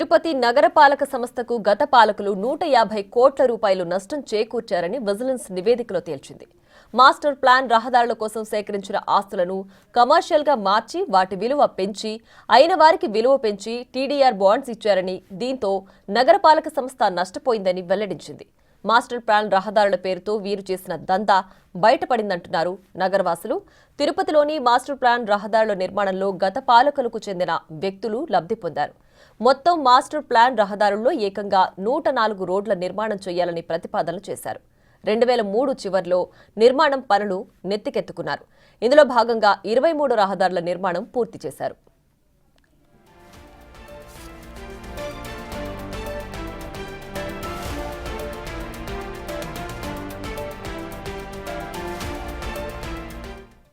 తిరుపతి నగరపాలక సంస్థకు గత పాలకులు 150 కోట్ల రూపాయలు నష్టం చేకూర్చారని విజిలెన్స్ నివేదికలో తేల్చింది. మాస్టర్ ప్లాన్ రహదారుల కోసం సేకరించిన ఆస్తులను కమర్షియల్ గా మార్చి వాటి విలువ పెంచి అయిన వారికి విలువ పెంచి టీడీఆర్ బాండ్స్ ఇచ్చారని, దీంతో నగరపాలక సంస్థ నష్టపోయిందని వెల్లడించింది. మాస్టర్ ప్లాన్ రహదారుల పేరుతో వీరు చేసిన దందా బయటపడిందంటున్నారు నగరవాసులు. తిరుపతిలోని మాస్టర్ ప్లాన్ రహదారుల నిర్మాణంలో గత పాలకులకు చెందిన వ్యక్తులు లబ్ధి పొందారు. మొత్తం మాస్టర్ ప్లాన్ రహదారుల్లో ఏకంగా 104 రోడ్ల నిర్మాణం చేయాలని ప్రతిపాదనలు చేశారు. 2003 చివర్లో నిర్మాణం పనులు నెత్తికెత్తుకున్నారు. ఇందులో భాగంగా 23 రహదారుల నిర్మాణం పూర్తి చేశారు.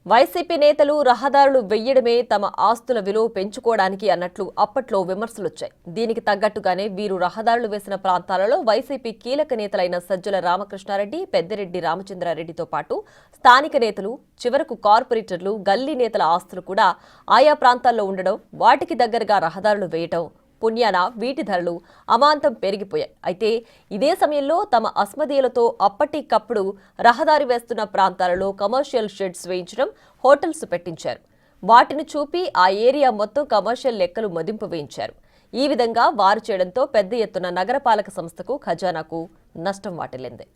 వైసీపీ నేతలు రహదారులు వెయ్యడమే తమ ఆస్తుల విలువ పెంచుకోవడానికి అన్నట్లు అప్పట్లో విమర్శలొచ్చాయి. దీనికి తగ్గట్టుగానే వీరు రహదారులు వేసిన ప్రాంతాలలో వైసీపీ కీలక నేతలైన సజ్జల రామకృష్ణారెడ్డి, పెద్దిరెడ్డి రామచంద్రారెడ్డితో పాటు స్థానిక నేతలు, చివరకు కార్పొరేటర్లు, గల్లీ నేతల ఆస్తులు కూడా ఆయా ప్రాంతాల్లో ఉండడం, వాటికి దగ్గరగా రహదారులు వేయటం పుణ్యాన వీటి ధరలు అమాంతం పెరిగిపోయాయి. అయితే ఇదే సమయంలో తమ అస్మదీయులతో అప్పటికప్పుడు రహదారి వేస్తున్న ప్రాంతాలలో కమర్షియల్ షెడ్స్ వేయించడం, హోటల్స్ పెట్టించారు. వాటిని చూపి ఆ ఏరియా మొత్తం కమర్షియల్ లెక్కలు మదింపు వేయించారు. ఈ విధంగా వారు చేయడంతో పెద్ద ఎత్తున నగరపాలక సంస్థకు, ఖజానాకు నష్టం వాటిల్లింది.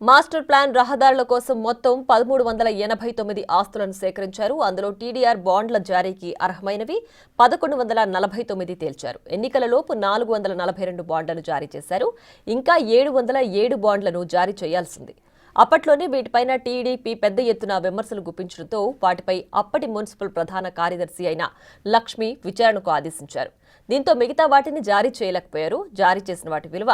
మాస్టర్ ప్లాన్ రహదారుల కోసం మొత్తం 1389 ఆస్తులను సేకరించారు. అందులో టీడీఆర్ బాండ్ల జారీకి అర్హమైనవి 1149 తేల్చారు. ఎన్నికలలోపు 442 బాండ్లను జారీ చేశారు. ఇంకా 707 బాండ్లను జారీ చేయాల్సింది. అప్పట్లోనే వీటిపైన టీడీపీ పెద్ద ఎత్తున విమర్శలు గుప్పించడంతో వాటిపై అప్పటి మున్సిపల్ ప్రధాన కార్యదర్శి అయిన లక్ష్మి విచారణకు ఆదేశించారు. దీంతో మిగతా వాటిని జారీ చేయలేకపోయారు. జారీ చేసిన వాటి విలువ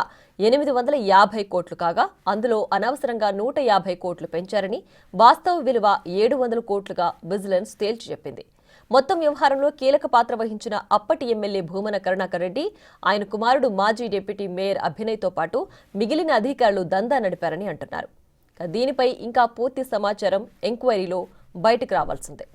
850 కోట్లు కాగా అందులో అనవసరంగా 150 కోట్లు పెంచారని, వాస్తవ విలువ 700 కోట్లుగా విజిలెన్స్ తేల్చి చెప్పింది. మొత్తం వ్యవహారంలో కీలక పాత్ర వహించిన అప్పటి ఎమ్మెల్యే భూమన కరుణాకర్ రెడ్డి, ఆయన కుమారుడు మాజీ డిప్యూటీ మేయర్ అభినయ్తో పాటు మిగిలిన అధికారులు దందా నడిపారని అంటున్నారు. దీనిపై ఇంకా పూర్తి సమాచారం ఎంక్వైరీలో బయటకు రావాల్సిందే.